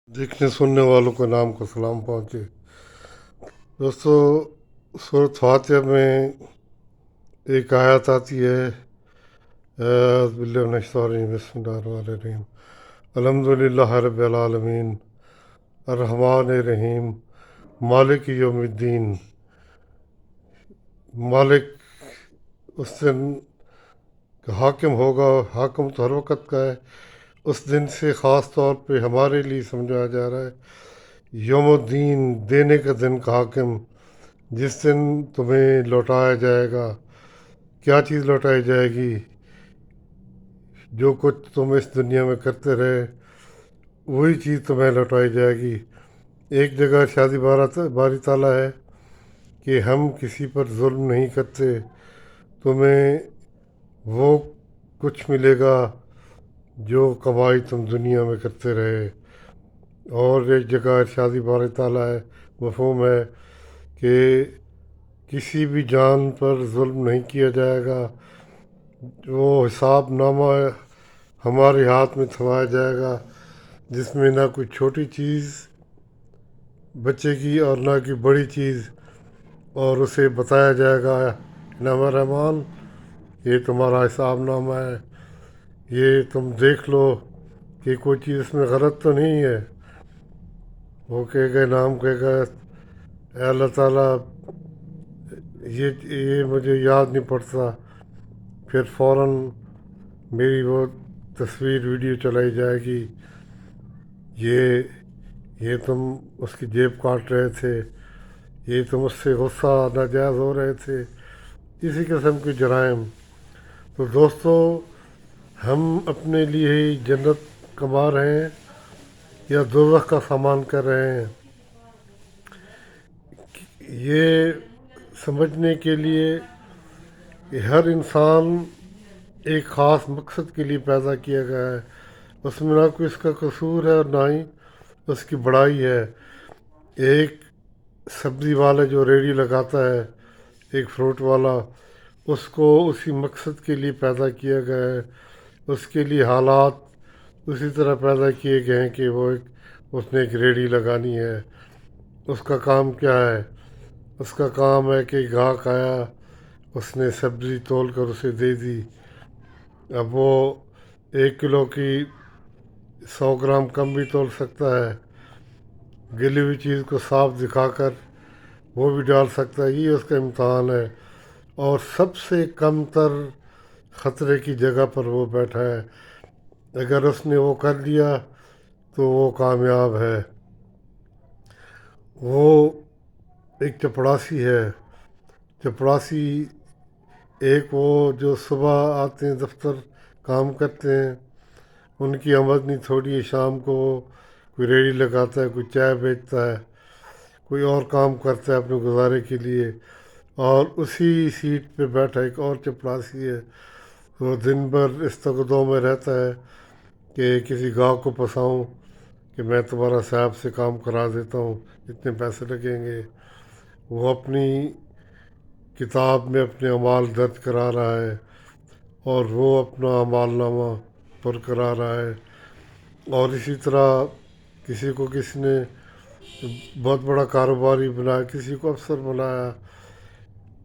देखने सुनने वालों को नाम को सलाम पहुँचे। दोस्तों, सूरत फातिहा में एक आयत आती है, बिस्मिल्लाहिर्रहमानिर्रहीम, अल्हम्दुलिल्लाहि रब्बिल आलमीन, अर्रहमानिर रहीम, मालिक यौमिद्दीन। मालिक उस दिन हाकिम होगा, हाकिम तो हर वक़्त का है, उस दिन से ख़ास तौर पे हमारे लिए समझाया जा रहा है यौमुद्दीन, देने का दिन का हाकिम, जिस दिन तुम्हें लौटाया जाएगा। क्या चीज़ लौटाई जाएगी? जो कुछ तुम इस दुनिया में करते रहे वही चीज़ तुम्हें लौटाई जाएगी। एक जगह शादी बारात बारी ताला है कि हम किसी पर जुल्म नहीं करते, तुम्हें वो कुछ मिलेगा जो कमाई तुम दुनिया में करते रहे। और एक जगह शादी बारी ताला है, मफ़हूम है कि किसी भी जान पर जुल्म नहीं किया जाएगा, वो हिसाब नामा हमारे हाथ में थमाया जाएगा, जिसमें ना कोई छोटी चीज़ बचेगी और ना कोई बड़ी चीज़। और उसे बताया जाएगा, नामा रहमान, ये तुम्हारा हिसाब नामा है, ये तुम देख लो कि कोई चीज़ इसमें गलत तो नहीं है। वो कहेगा, नाम कहेगा, "ऐ अल्लाह ताला, ये मुझे याद नहीं पड़ता।" फिर फ़ौरन मेरी वो तस्वीर वीडियो चलाई जाएगी, ये ये तुम उसकी जेब काट रहे थे, ये तुम उससे गुस्सा नाजायज़ हो रहे थे, इसी किस्म के जराइम। तो दोस्तों, हम अपने लिए ही जन्नत कमा रहे हैं या दोज़ख का सामान कर रहे हैं, ये समझने के लिए कि हर इंसान एक ख़ास मकसद के लिए पैदा किया गया है। उसमें ना कोई इसका कसूर है और ना ही उसकी बड़ाई है। एक सब्ज़ी वाला जो रेडी लगाता है, एक फ्रूट वाला, उसको उसी मकसद के लिए पैदा किया गया है। उसके लिए हालात उसी तरह पैदा किए गए हैं कि उसने एक रेडी लगानी है। उसका काम क्या है? उसका काम है कि ग्राहक आया, उसने सब्ज़ी तोल कर उसे दे दी। अब वो 1 किलो की 100 ग्राम कम भी तोल सकता है, गिली हुई चीज़ को साफ दिखाकर वो भी डाल सकता है। ये उसका इम्तहान है। और सबसे कम तर ख़तरे की जगह पर वो बैठा है। अगर उसने वो कर लिया तो वो कामयाब है। वो एक चपड़ासी है। चपड़ासी एक वो जो सुबह आते हैं दफ्तर, काम करते हैं, उनकी आमदनी थोड़ी है, शाम को वो कोई रेडी लगाता है, कोई चाय बेचता है, कोई और काम करता है अपने गुजारे के लिए। और उसी सीट पे बैठा एक और चपड़ासी है, वो दिन भर इस तकदो में रहता है कि किसी गाँव को फंसाऊँ कि मैं तुम्हारा साहब से काम करा देता हूँ, इतने पैसे लगेंगे। वो अपनी किताब में अपने अमाल दर्ज करा रहा है और वो अपना अमालनामा पर करा रहा है। और इसी तरह किसी को किसी ने बहुत बड़ा कारोबारी बनाया, किसी को अफसर बनाया,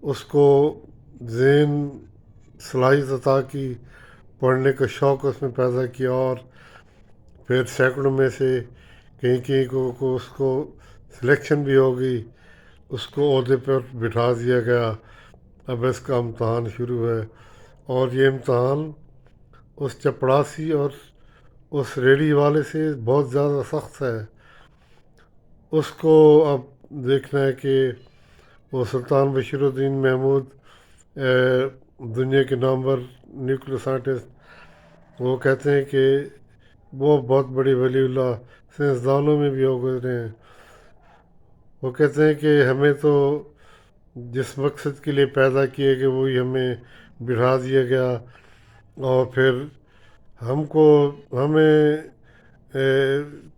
उसको ज़हन सलाहियत अता की, पढ़ने का शौक़ उसमें पैदा किया, और फिर सैकड़ों में से कहीं कहीं को उसको सिलेक्शन भी हो गई, उसको ओहदे पर बिठा दिया गया। अब इसका इम्तहान शुरू है, और ये इम्तहान उस चपड़ासी और उस रेडी वाले से बहुत ज़्यादा सख्त है। उसको अब देखना है कि वो सुल्तान बशीरुद्दीन महमूद, दुनिया के नामवर न्यूक्लियर साइंटिस्ट, वो कहते हैं कि वो बहुत बड़ी वलीउल्लाह साइंसदानों में भी हो गुजरे हैं। वो कहते हैं कि हमें तो जिस मकसद के लिए पैदा किए गए वही हमें बिठा दिया गया, और फिर हमको हमें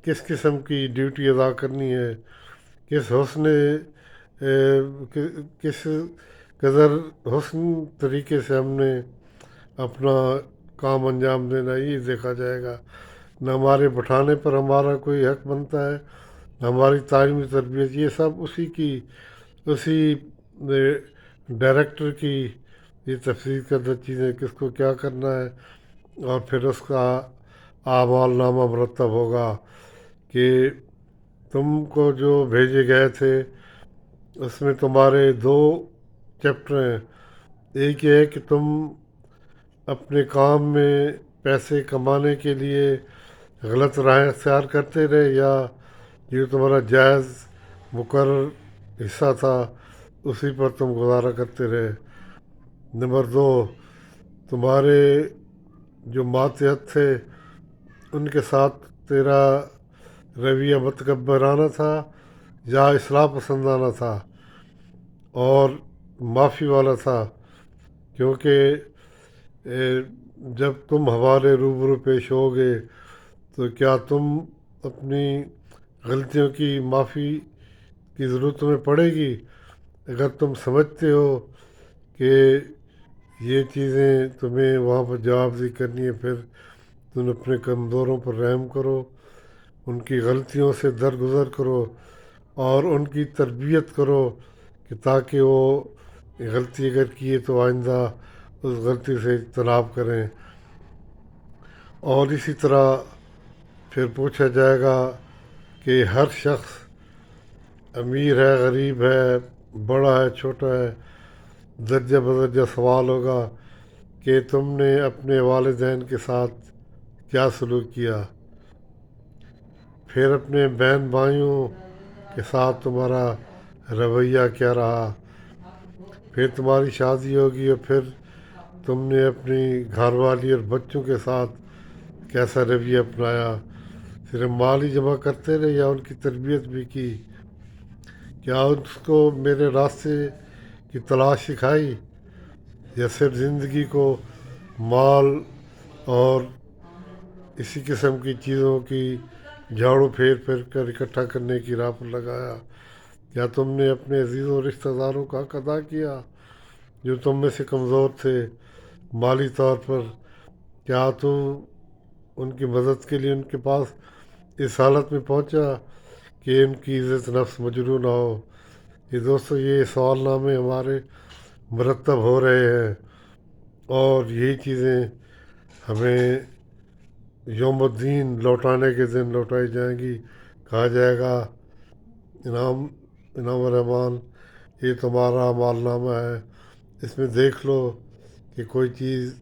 किस किस्म की ड्यूटी अदा करनी है, किस हुस्न किस कदर हुस्न तरीके से हमने अपना काम अंजाम देना, ये देखा जाएगा। نہ ہمارے بٹھانے پر ہمارا کوئی حق بنتا ہے، نہ ہماری تعلیمی تربیت، یہ سب اسی ڈائریکٹر کی یہ تفصیل کردہ چیزیں، کس کو کیا کرنا ہے، اور پھر اس کا اعمال نامہ مرتب ہوگا کہ تم کو جو بھیجے گئے تھے اس میں تمہارے دو چیپٹر ہیں۔ ایک یہ ہے کہ تم اپنے کام میں پیسے کمانے کے لیے غلط راہیں اختیار کرتے رہے، یا یہ تمہارا جائز مقرر حصہ تھا اسی پر تم گزارا کرتے رہے۔ نمبر دو، تمہارے جو ماتحت تھے ان کے ساتھ تیرا رویہ متکبرانہ تھا یا اصلاح پسندانہ تھا اور معافی والا تھا، کیونکہ جب تم ہمارے روبرو پیش ہوگے تو کیا تم اپنی غلطیوں کی معافی کی ضرورت تمہیں پڑے گی؟ اگر تم سمجھتے ہو کہ یہ چیزیں تمہیں وہاں پر جواب دہی کرنی ہے، پھر تم اپنے کمزوروں پر رحم کرو، ان کی غلطیوں سے درگزر کرو اور ان کی تربیت کرو کہ تاکہ وہ غلطی اگر کیے تو آئندہ اس غلطی سے اجتناب کریں۔ اور اسی طرح پھر پوچھا جائے گا کہ ہر شخص امیر ہے، غریب ہے، بڑا ہے، چھوٹا ہے، درجہ بدرجہ سوال ہوگا کہ تم نے اپنے والدین کے ساتھ کیا سلوک کیا، پھر اپنے بہن بھائیوں کے ساتھ تمہارا رویہ کیا رہا، پھر تمہاری شادی ہوگی اور پھر تم نے اپنی گھر والی اور بچوں کے ساتھ کیسا رویہ اپنایا، صرف مال ہی جمع کرتے رہے یا ان کی تربیت بھی کی، کیا اس کو میرے راستے کی تلاش سکھائی، یا صرف زندگی کو مال اور اسی قسم کی چیزوں کی جھاڑو پھیر پھیر کر اکٹھا کرنے کی راہ پر لگایا؟ کیا تم نے اپنے عزیزوں رشتہ داروں کا حق ادا کیا جو تم میں سے کمزور تھے مالی طور پر؟ کیا تم ان کی مدد کے لیے ان کے پاس اس حالت میں پہنچا کہ ان کی عزت نفس مجروح نہ ہو؟ یہ دوستو، یہ سوال نامے ہمارے مرتب ہو رہے ہیں اور یہی چیزیں ہمیں یوم الدین لوٹانے کے دن لوٹائی جائیں گی۔ کہا جائے گا انعام الرحمن، یہ تمہارا اعمال نامہ ہے، اس میں دیکھ لو کہ کوئی چیز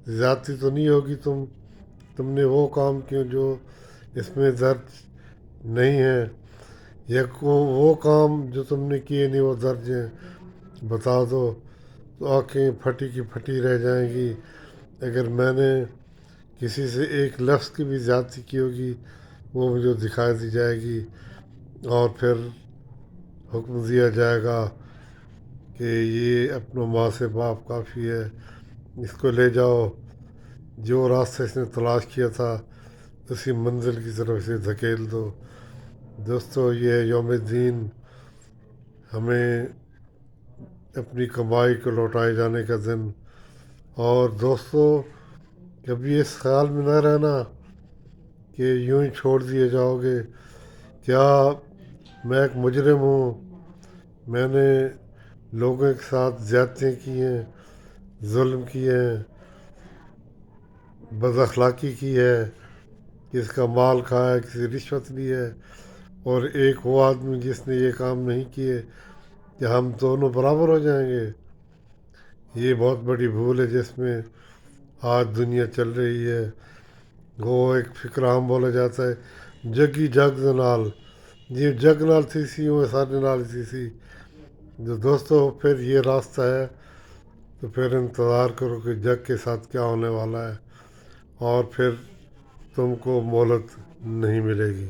زیادتی تو نہیں ہوگی، تم نے وہ کام کیے جو اس میں درج نہیں ہے، یا وہ کام جو تم نے کیے نہیں وہ درج ہیں، بتا دو۔ تو آنکھیں پھٹی کی پھٹی رہ جائیں گی۔ اگر میں نے کسی سے ایک لفظ کی بھی زیادتی کی ہوگی وہ مجھے دکھائی دی جائے گی، اور پھر حکم دیا جائے گا کہ یہ اپنا ماں سے باپ کافی ہے، اس کو لے جاؤ، جو راستہ اس نے تلاش کیا تھا اسی منزل کی طرف سے دھکیل دو۔ دوستو، یہ یوم دین ہمیں اپنی کمائی کو لوٹائے جانے کا دن، اور دوستو کبھی اس خیال میں نہ رہنا کہ یوں ہی چھوڑ دیے جاؤ گے۔ کیا میں ایک مجرم ہوں؟ میں نے لوگوں کے ساتھ زیادتیاں کی ہیں، ظلم کیے ہیں، بد اخلاقی کی ہے، کس کا مال کھایا ہے، کسی رشوت لی ہے، اور ایک وہ آدمی جس نے یہ کام نہیں کیے، کہ ہم دونوں برابر ہو جائیں گے؟ یہ بہت بڑی بھول ہے جس میں آج دنیا چل رہی ہے۔ وہ ایک فکر عام بولا جاتا ہے، جگی جگ دے نال، جی جگ نال تھی سی وہ سارے نال تھی سی۔ جو دوستو پھر یہ راستہ ہے تو پھر انتظار کرو کہ جگ کے ساتھ کیا ہونے والا ہے، اور پھر تم کو مہلت نہیں ملے گی۔